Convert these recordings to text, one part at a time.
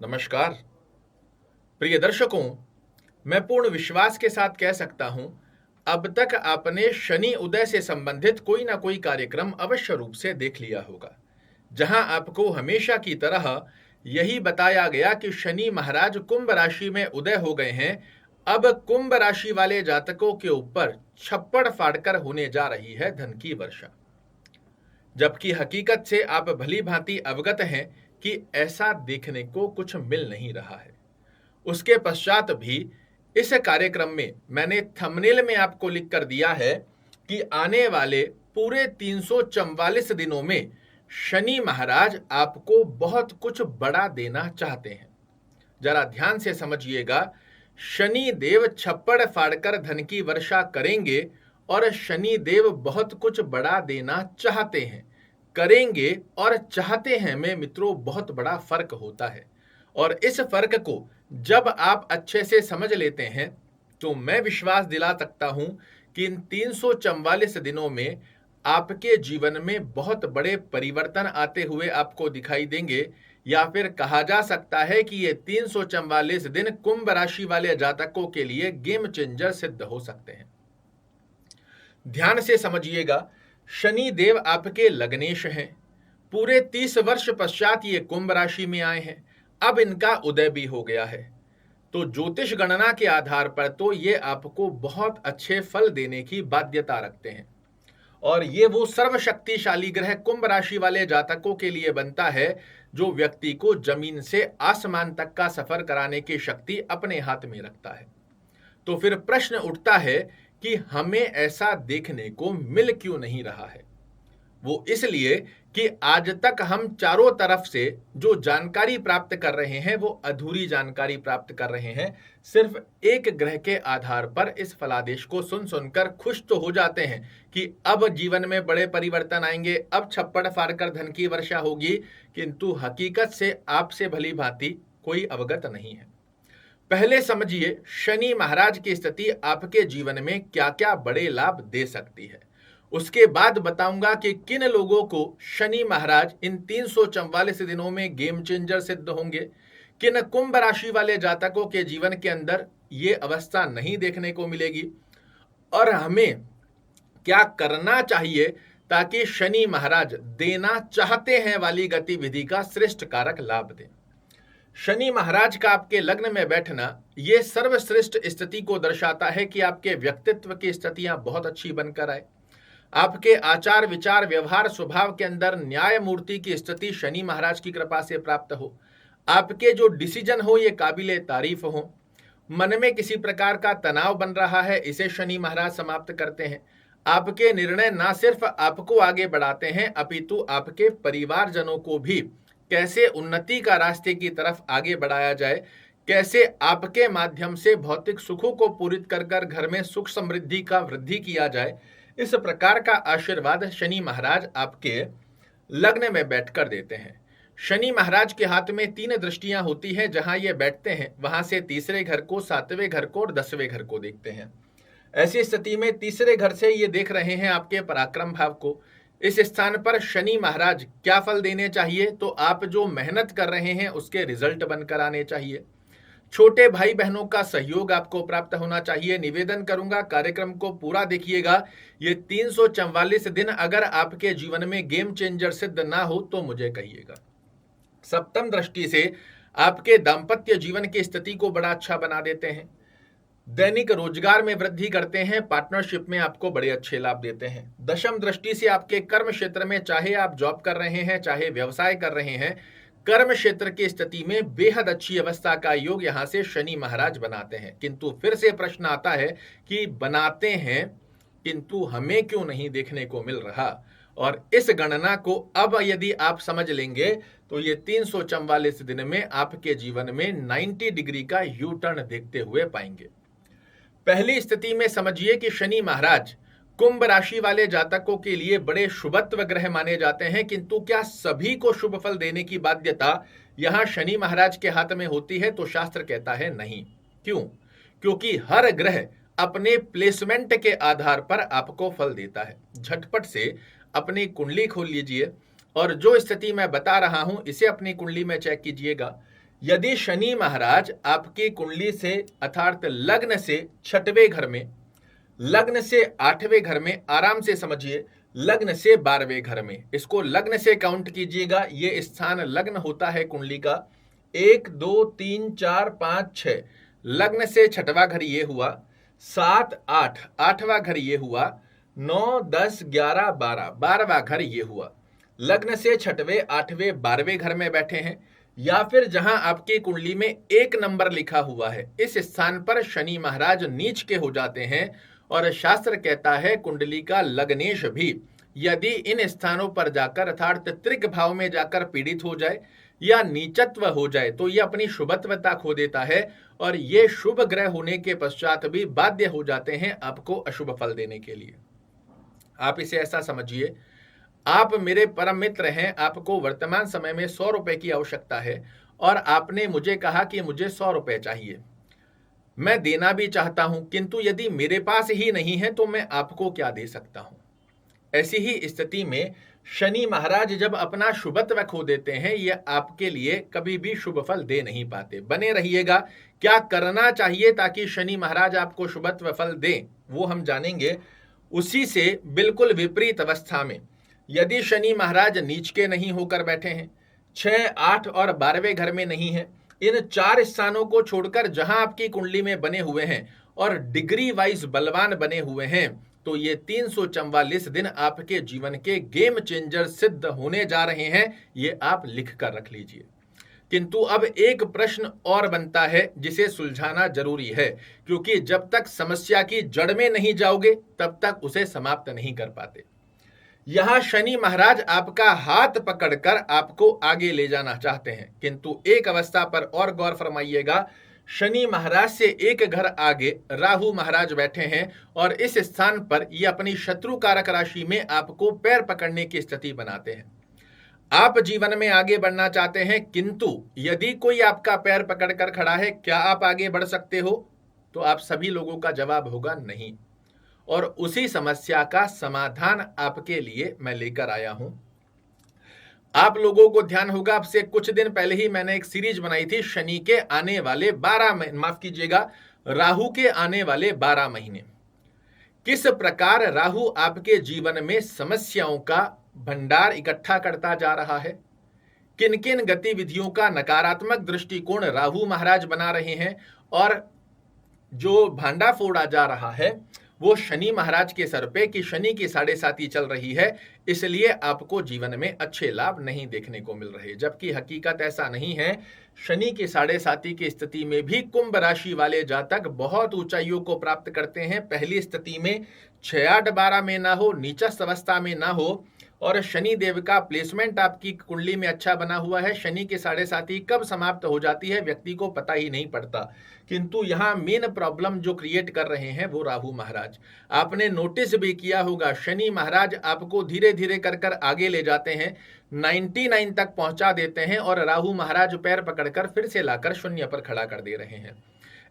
नमस्कार प्रिय दर्शकों। मैं पूर्ण विश्वास के साथ कह सकता हूं, अब तक आपने शनि उदय से संबंधित कोई ना कोई कार्यक्रम अवश्य रूप से देख लिया होगा, जहां आपको हमेशा की तरह यही बताया गया कि शनि महाराज कुंभ राशि में उदय हो गए हैं। अब कुंभ राशि वाले जातकों के ऊपर छप्पड़ फाड़कर होने जा रही है धन की वर्षा, जबकि हकीकत से आप भली भांति अवगत हैं कि ऐसा देखने को कुछ मिल नहीं रहा है। उसके पश्चात भी इस कार्यक्रम में मैंने थंबनेल में आपको लिख कर दिया है कि आने वाले पूरे 344 दिनों में शनि महाराज आपको बहुत कुछ बड़ा देना चाहते हैं। जरा ध्यान से समझिएगा, शनि देव छप्पड़ फाड़कर धन की वर्षा करेंगे और शनि देव बहुत कुछ बड़ा देना चाहते हैं। करेंगे और चाहते हैं में मित्रों बहुत बड़ा फर्क होता है, और इस फर्क को जब आप अच्छे से समझ लेते हैं तो मैं विश्वास दिला सकता हूं कि इन 344 दिनों में आपके जीवन में बहुत बड़े परिवर्तन आते हुए आपको दिखाई देंगे, या फिर कहा जा सकता है कि ये 344 दिन कुंभ राशि वाले जातकों के लिए गेम चेंजर सिद्ध हो सकते हैं। ध्यान से समझिएगा, शनि देव आपके लग्नेश हैं। पूरे 30 वर्ष पश्चात ये कुंभ राशि में आए हैं। अब इनका उदय भी हो गया है, तो ज्योतिष गणना के आधार पर तो ये आपको बहुत अच्छे फल देने की बाध्यता रखते हैं। और ये वो सर्वशक्तिशाली ग्रह कुंभ राशि वाले जातकों के लिए बनता है जो व्यक्ति को जमीन से आसमान तक का सफर कराने की शक्ति अपने हाथ में रखता है। तो फिर प्रश्न उठता है कि हमें ऐसा देखने को मिल क्यों नहीं रहा है। वो इसलिए कि आज तक हम चारों तरफ से जो जानकारी प्राप्त कर रहे हैं वो अधूरी जानकारी प्राप्त कर रहे हैं। सिर्फ एक ग्रह के आधार पर इस फलादेश को सुन सुनकर खुश तो हो जाते हैं कि अब जीवन में बड़े परिवर्तन आएंगे, अब छप्पड़ फाड़कर धन की वर्षा होगी, किंतु हकीकत से आपसे भली भांति कोई अवगत नहीं है। पहले समझिए शनि महाराज की स्थिति आपके जीवन में क्या क्या बड़े लाभ दे सकती है। उसके बाद बताऊंगा कि किन लोगों को शनि महाराज इन 344 दिनों में गेम चेंजर सिद्ध होंगे, किन कुंभ राशि वाले जातकों के जीवन के अंदर ये अवस्था नहीं देखने को मिलेगी, और हमें क्या करना चाहिए ताकि शनि महाराज देना चाहते हैं वाली गतिविधि का श्रेष्ठ कारक लाभ दें। शनि महाराज का आपके लग्न में बैठना यह सर्वश्रेष्ठ स्थिति को दर्शाता है कि आपके व्यक्तित्व की स्थितियां बहुत अच्छी बनकर आए, आपके आचार विचार व्यवहार स्वभाव के अंदर न्याय मूर्ति की स्थिति शनि महाराज की कृपा से प्राप्त हो, आपके जो डिसीजन हो ये काबिले तारीफ हो, मन में किसी प्रकार का तनाव बन रहा है इसे शनि महाराज समाप्त करते हैं। आपके निर्णय ना सिर्फ आपको आगे बढ़ाते हैं अपितु आपके परिवारजनों को भी कैसे उन्नति का रास्ते की तरफ आगे बढ़ाया जाए, कैसे आपके माध्यम से भौतिक सुखों को पूरित कर घर में सुख समृद्धि का वृद्धि किया जाए, इस प्रकार का आशीर्वाद शनि महाराज आपके लग्न में बैठकर देते हैं। शनि महाराज के हाथ में 3 दृष्टियां होती हैं, जहां ये बैठते हैं वहां से तीसरे घर को, 7वें घर को और 10वें घर को देखते हैं। ऐसी स्थिति में तीसरे घर से ये देख रहे हैं आपके पराक्रम भाव को। इस स्थान पर शनि महाराज क्या फल देने चाहिए, तो आप जो मेहनत कर रहे हैं उसके रिजल्ट बनकर आने चाहिए। छोटे भाई बहनों का सहयोग आपको प्राप्त होना चाहिए। निवेदन करूंगा कार्यक्रम को पूरा देखिएगा। ये 344 दिन अगर आपके जीवन में गेम चेंजर सिद्ध ना हो तो मुझे कहिएगा। सप्तम दृष्टि से आपके दाम्पत्य जीवन की स्थिति को बड़ा अच्छा बना देते हैं, दैनिक रोजगार में वृद्धि करते हैं, पार्टनरशिप में आपको बड़े अच्छे लाभ देते हैं। दशम दृष्टि से आपके कर्म क्षेत्र में, चाहे आप जॉब कर रहे हैं चाहे व्यवसाय कर रहे हैं, कर्म क्षेत्र की स्थिति में बेहद अच्छी अवस्था का योग यहां से शनि महाराज बनाते हैं। किंतु फिर से प्रश्न आता है कि बनाते हैं किंतु हमें क्यों नहीं देखने को मिल रहा, और इस गणना को अब यदि आप समझ लेंगे तो ये 344 दिन में आपके जीवन में 90 डिग्री का यू टर्न देखते हुए पाएंगे। पहली स्थिति में समझिए कि शनि महाराज कुंभ राशि वाले जातकों के लिए बड़े शुभत्व ग्रह माने जाते हैं, किंतु क्या सभी को शुभ फल देने की बाध्यता यहां शनि महाराज के हाथ में होती है, तो शास्त्र कहता है नहीं। क्यों? क्योंकि हर ग्रह अपने प्लेसमेंट के आधार पर आपको फल देता है। झटपट से अपनी कुंडली खोल लीजिए और जो स्थिति मैं बता रहा हूं इसे अपनी कुंडली में चेक कीजिएगा। यदि शनि महाराज आपकी कुंडली से अर्थात लग्न से 6वें घर में, लग्न से 8वें घर में, आराम से समझिए, लग्न से 12वें घर में, इसको लग्न से काउंट कीजिएगा। ये स्थान लग्न होता है कुंडली का 1 2 3 4 5 6, लग्न से 6वां घर ये हुआ, 7 8 8वां घर ये हुआ, 9 10 11 12 12वां घर ये हुआ। लग्न से 6वें 8वें 12वें घर में बैठे हैं, या फिर जहां आपकी कुंडली में 1 नंबर लिखा हुआ है, इस स्थान पर शनि महाराज नीच के हो जाते हैं। और शास्त्र कहता है कुंडली का लग्नेश भी यदि इन स्थानों पर जाकर अर्थात त्रिक भाव में जाकर पीड़ित हो जाए या नीचत्व हो जाए तो ये अपनी शुभत्वता खो देता है, और ये शुभ ग्रह होने के पश्चात भी बाध्य हो जाते हैं आपको अशुभ फल देने के लिए। आप इसे ऐसा समझिए, आप मेरे परम मित्र हैं, आपको वर्तमान समय में 100 रुपए की आवश्यकता है और आपने मुझे कहा कि मुझे 100 रुपए चाहिए। मैं देना भी चाहता हूं, किंतु यदि मेरे पास ही नहीं है तो मैं आपको क्या दे सकता हूं। ऐसी ही स्थिति में शनि महाराज जब अपना शुभत्व खो देते हैं, ये आपके लिए कभी भी शुभ फल दे नहीं पाते। बने रहिएगा, क्या करना चाहिए ताकि शनि महाराज आपको शुभत्व फल दें वो हम जानेंगे। उसी से बिल्कुल विपरीत अवस्था में यदि शनि महाराज नीच के नहीं होकर बैठे हैं, 6 8 और 12वें घर में नहीं है, इन 4 स्थानों को छोड़कर जहां आपकी कुंडली में बने हुए हैं और डिग्री वाइज बलवान बने हुए हैं, तो ये 344 दिन आपके जीवन के गेम चेंजर सिद्ध होने जा रहे हैं। ये आप लिख कर रख लीजिए। किंतु अब एक प्रश्न और बनता है जिसे सुलझाना जरूरी है, क्योंकि जब तक समस्या की जड़ में नहीं जाओगे तब तक उसे समाप्त नहीं कर पाते। यहां शनि महाराज आपका हाथ पकड़कर आपको आगे ले जाना चाहते हैं, किंतु एक अवस्था पर और गौर फरमाइएगा, शनि महाराज से एक घर आगे राहु महाराज बैठे हैं और इस स्थान पर ये अपनी शत्रु कारक राशि में आपको पैर पकड़ने की स्थिति बनाते हैं। आप जीवन में आगे बढ़ना चाहते हैं, किंतु यदि कोई आपका पैर पकड़कर खड़ा है, क्या आप आगे बढ़ सकते हो? तो आप सभी लोगों का जवाब होगा नहीं। और उसी समस्या का समाधान आपके लिए मैं लेकर आया हूं। आप लोगों को ध्यान होगा, आपसे कुछ दिन पहले ही मैंने एक सीरीज बनाई थी, शनि के आने वाले 12 माफ कीजिएगा, राहु के आने वाले 12 महीने। किस प्रकार राहु आपके जीवन में समस्याओं का भंडार इकट्ठा करता जा रहा है, किन किन गतिविधियों का नकारात्मक दृष्टिकोण राहु महाराज बना रहे हैं, और जो भांडा फोड़ा जा रहा है वो शनि महाराज के सर पे कि शनि की 7.5 चल रही है, इसलिए आपको जीवन में अच्छे लाभ नहीं देखने को मिल रहे। जबकि हकीकत ऐसा नहीं है। शनि की 7.5 की स्थिति में भी कुंभ राशि वाले जातक बहुत ऊंचाइयों को प्राप्त करते हैं। पहली स्थिति में 6 8 12 में ना हो, नीचस्थ अवस्था में ना हो, और शनि देव का प्लेसमेंट आपकी कुंडली में अच्छा बना हुआ है। शनि की 7.5 कब समाप्त हो जाती है व्यक्ति को पता ही नहीं पड़ता। किंतु यहाँ मेन प्रॉब्लम जो क्रिएट कर रहे हैं वो राहु महाराज। आपने नोटिस भी किया होगा, शनि महाराज आपको धीरे धीरे कर कर आगे ले जाते हैं, 99 तक पहुंचा देते हैं, और राहु महाराज पैर पकड़कर फिर से लाकर शून्य पर खड़ा कर दे रहे हैं।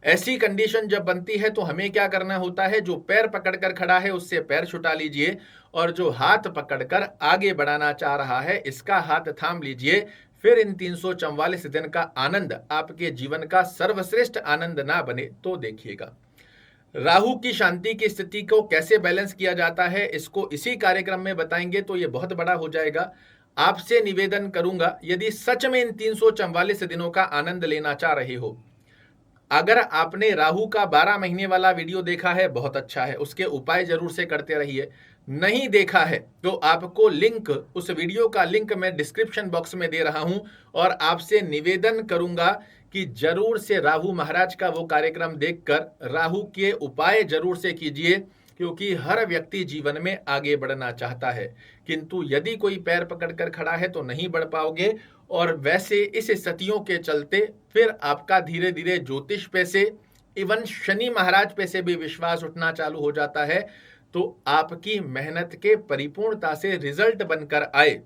ऐसी कंडीशन जब बनती है तो हमें क्या करना होता है? जो पैर पकड़कर खड़ा है उससे पैर छुटा लीजिए, और जो हाथ पकड़कर आगे बढ़ाना चाह रहा है इसका हाथ थाम लीजिए। फिर इन 344 दिन का आनंद आपके जीवन का सर्वश्रेष्ठ आनंद ना बने तो देखिएगा। राहु की शांति की स्थिति को कैसे बैलेंस किया जाता है इसको इसी कार्यक्रम में बताएंगे, तो ये बहुत बड़ा हो जाएगा। आपसे निवेदन करूंगा, यदि सच में इन 344 दिनों का आनंद लेना चाह रहे हो, अगर आपने राहु का 12 महीने वाला वीडियो देखा है बहुत अच्छा है, उसके उपाय जरूर से करते रहिए। नहीं देखा है तो आपको लिंक, उस वीडियो का लिंक मैं डिस्क्रिप्शन बॉक्स में दे रहा हूं, और आपसे निवेदन करूंगा कि जरूर से राहु महाराज का वो कार्यक्रम देखकर राहु के उपाय जरूर से कीजिए, क्योंकि हर व्यक्ति जीवन में आगे बढ़ना चाहता है, किंतु यदि कोई पैर पकड़कर खड़ा है तो नहीं बढ़ पाओगे। और वैसे इस स्थितियों के चलते फिर आपका धीरे धीरे ज्योतिष पे से, इवन शनि महाराज पे से भी विश्वास उठना चालू हो जाता है। तो आपकी मेहनत के परिपूर्णता से रिजल्ट बनकर आए,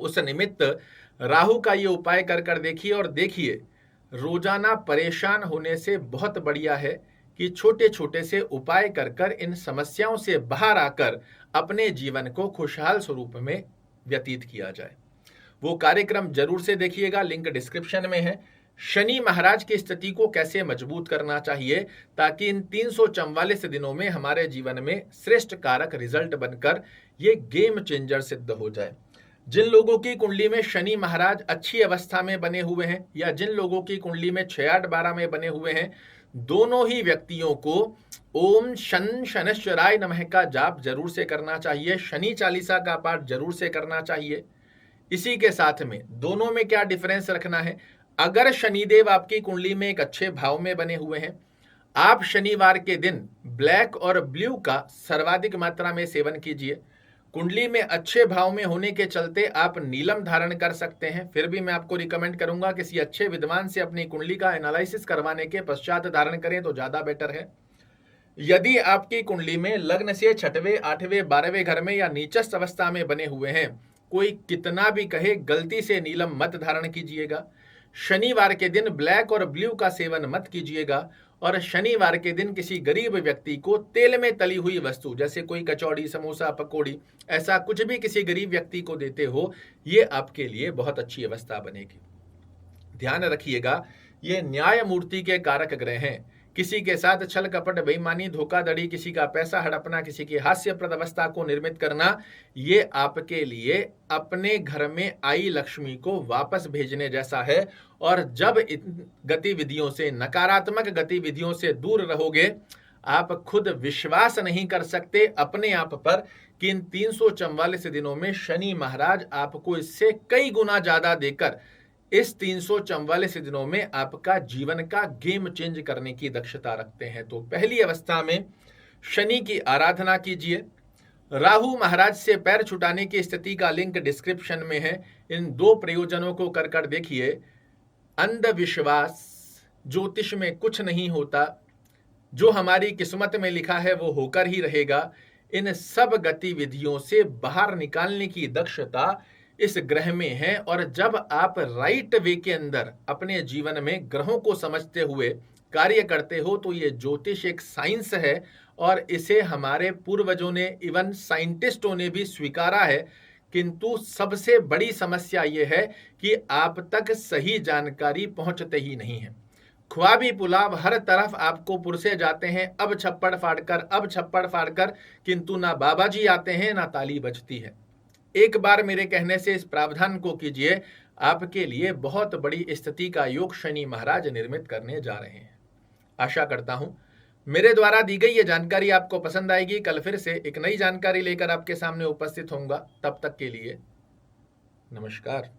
उस निमित्त राहु का ये उपाय कर कर देखिए, और देखिए रोजाना परेशान होने से बहुत बढ़िया है कि छोटे छोटे से उपाय कर कर इन समस्याओं से बाहर आकर अपने जीवन को खुशहाल स्वरूप में व्यतीत किया जाए। वो कार्यक्रम जरूर से देखिएगा, लिंक डिस्क्रिप्शन में है। शनि महाराज की स्थिति को कैसे मजबूत करना चाहिए ताकि इन 344 दिनों में हमारे जीवन में श्रेष्ठ कारक रिजल्ट बनकर ये गेम चेंजर सिद्ध हो जाए। जिन लोगों की कुंडली में शनि महाराज अच्छी अवस्था में बने हुए हैं या जिन लोगों की कुंडली में 6, 8, 12 में बने हुए हैं, दोनों ही व्यक्तियों को ओम शन शनैश्चराय नमः का जाप जरूर से करना चाहिए, शनि चालीसा का पाठ जरूर से करना चाहिए। इसी के साथ में दोनों में क्या डिफरेंस रखना है, अगर शनिदेव आपकी कुंडली में एक अच्छे भाव में बने हुए हैं, आप शनिवार के दिन ब्लैक और ब्लू का सर्वाधिक मात्रा में सेवन कीजिए। कुंडली में अच्छे भाव में होने के चलते आप नीलम धारण कर सकते हैं, फिर भी मैं आपको रिकमेंड करूंगा किसी अच्छे विद्वान से अपनी कुंडली का एनालिसिस करवाने के पश्चात धारण करें तो ज्यादा बेटर है। यदि आपकी कुंडली में लग्न से 6वें, 8वें, 12वें घर में या नीचस्थ अवस्था में बने हुए हैं, कोई कितना भी कहे गलती से नीलम मत धारण कीजिएगा। शनिवार के दिन ब्लैक और ब्लू का सेवन मत कीजिएगा और शनिवार के दिन किसी गरीब व्यक्ति को तेल में तली हुई वस्तु जैसे कोई कचौड़ी, समोसा, पकौड़ी, ऐसा कुछ भी किसी गरीब व्यक्ति को देते हो, ये आपके लिए बहुत अच्छी अवस्था बनेगी। ध्यान रखिएगा, ये न्याय मूर्ति के कारक ग्रह हैं। किसी के साथ छल कपट, बेईमानी, धोखाधड़ी, किसी का पैसा हड़पना, किसी की हास्यप्रद अवस्था को निर्मित करना, ये आपके लिए अपने घर में आई लक्ष्मी को वापस भेजने जैसा है। और जब इन गतिविधियों से, नकारात्मक गतिविधियों से दूर रहोगे, आप खुद विश्वास नहीं कर सकते अपने आप पर कि इन 344 दिनों में शनि महाराज आपको इससे कई गुना ज्यादा देकर इस 344 दिनों में आपका जीवन का गेम चेंज करने की दक्षता रखते हैं। तो पहली अवस्था में शनि की आराधना कीजिए। राहु महाराज से पैर छुटाने की स्थिति का लिंक डिस्क्रिप्शन में है। इन 2 प्रयोजनों को कर देखिए। अंधविश्वास, ज्योतिष में कुछ नहीं होता, जो हमारी किस्मत में लिखा है वो होकर ही रहेगा, इन सब गतिविधियों से बाहर निकालने की दक्षता इस ग्रह में है। और जब आप राइट वे के अंदर अपने जीवन में ग्रहों को समझते हुए कार्य करते हो तो ये ज्योतिष एक साइंस है और इसे हमारे पूर्वजों ने, इवन साइंटिस्टों ने भी स्वीकारा है। किंतु सबसे बड़ी समस्या ये है कि आप तक सही जानकारी पहुंचते ही नहीं है। ख्वाबी पुलाव हर तरफ आपको पुरसे जाते हैं, अब छप्पड़ फाड़कर, किंतु ना बाबा जी आते हैं ना ताली बजती है। एक बार मेरे कहने से इस प्रावधान को कीजिए, आपके लिए बहुत बड़ी स्थिति का योग शनि महाराज निर्मित करने जा रहे हैं। आशा करता हूं मेरे द्वारा दी गई ये जानकारी आपको पसंद आएगी। कल फिर से एक नई जानकारी लेकर आपके सामने उपस्थित होऊंगा। तब तक के लिए नमस्कार।